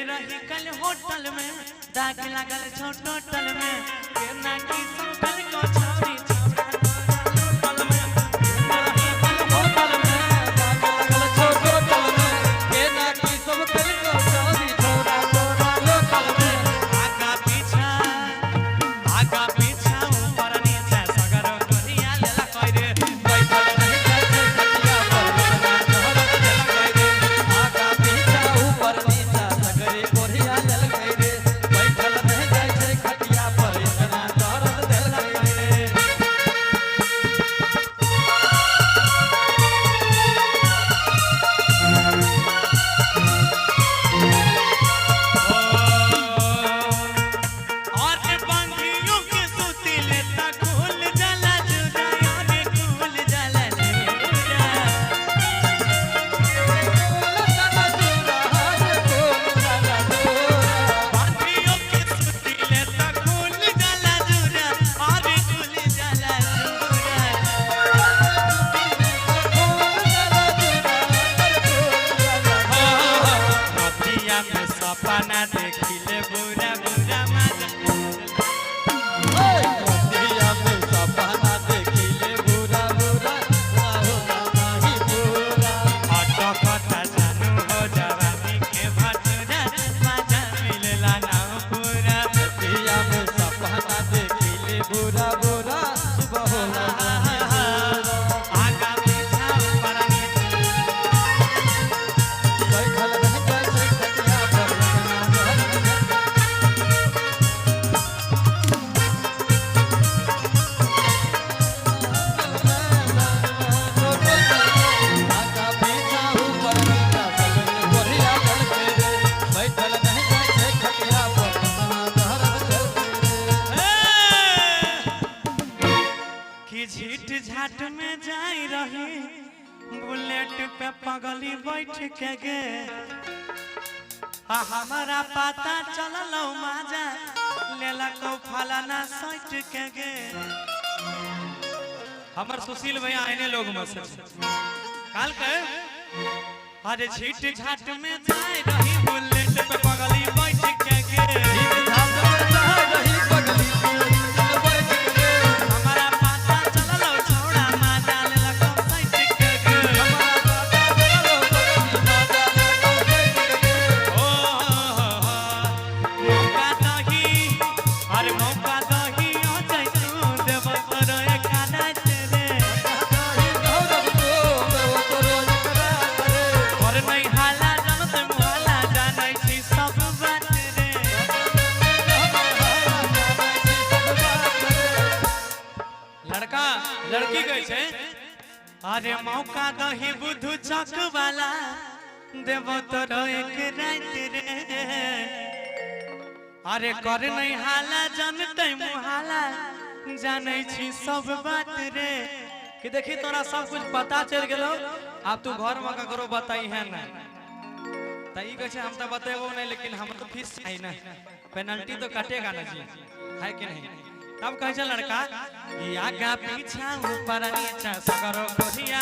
रही कल होटल में दाग लागल छोट होटल में केना की संभल को छौरी होटल में होटल में दाग लागल छोट होटल में केना की संभल को छौरी छोरा छोरा लोकल में आगा पीछा ऊपर नीचे सगरो करिया लेला कइ रे बैठल रही जाय खटिया पर तोहर देला कइ रे आगा पीछा ऊपर नीचे सगरे कोरिया लेल कइ रे बैठल रह जाय खटिया पर इतना दर्द देला कइ रे सपना देखिले बुरा बुरा मजा दिया में सपना देखिले बुरा बुरा नहीं पूरा अटकता जानू हो जवानी के भटूरा मजा मिलला ना पूरा दिया में सपना देखिले बुरा बुरा सुबह होला आगा पीछा ऊपर नीचे बैठल रह जाय खटिया पर झीट झाट में जाई रही बुलेट पे पगली बैठ के गे हमारा पता चलल माजा लेला को फलाना सट के गे हमर सुशील भैया आने लोग में से काल के अरे झीट झाट में जाई रही बुलेट पे पगली बैठ के गे झीट झाट में जाई रही पगली लड़की कैसे अरे मौका दही बुधु चक वाला देवो तोरो एक रात रे अरे कर नहीं हाला जानते मुहाला जाने छी सब बात रे कि देखी तोरा सब कुछ पता चल गेलो अब तू घर में ककरो बताई है ना त ई कैसे हम त बतेबो नहीं लेकिन हम तो फीस चाहिए ना पेनल्टी तो कटेगा ना जी है कि नहीं तब कहे लड़का आगा पीछा ऊपर नीचा सगरो कोरिया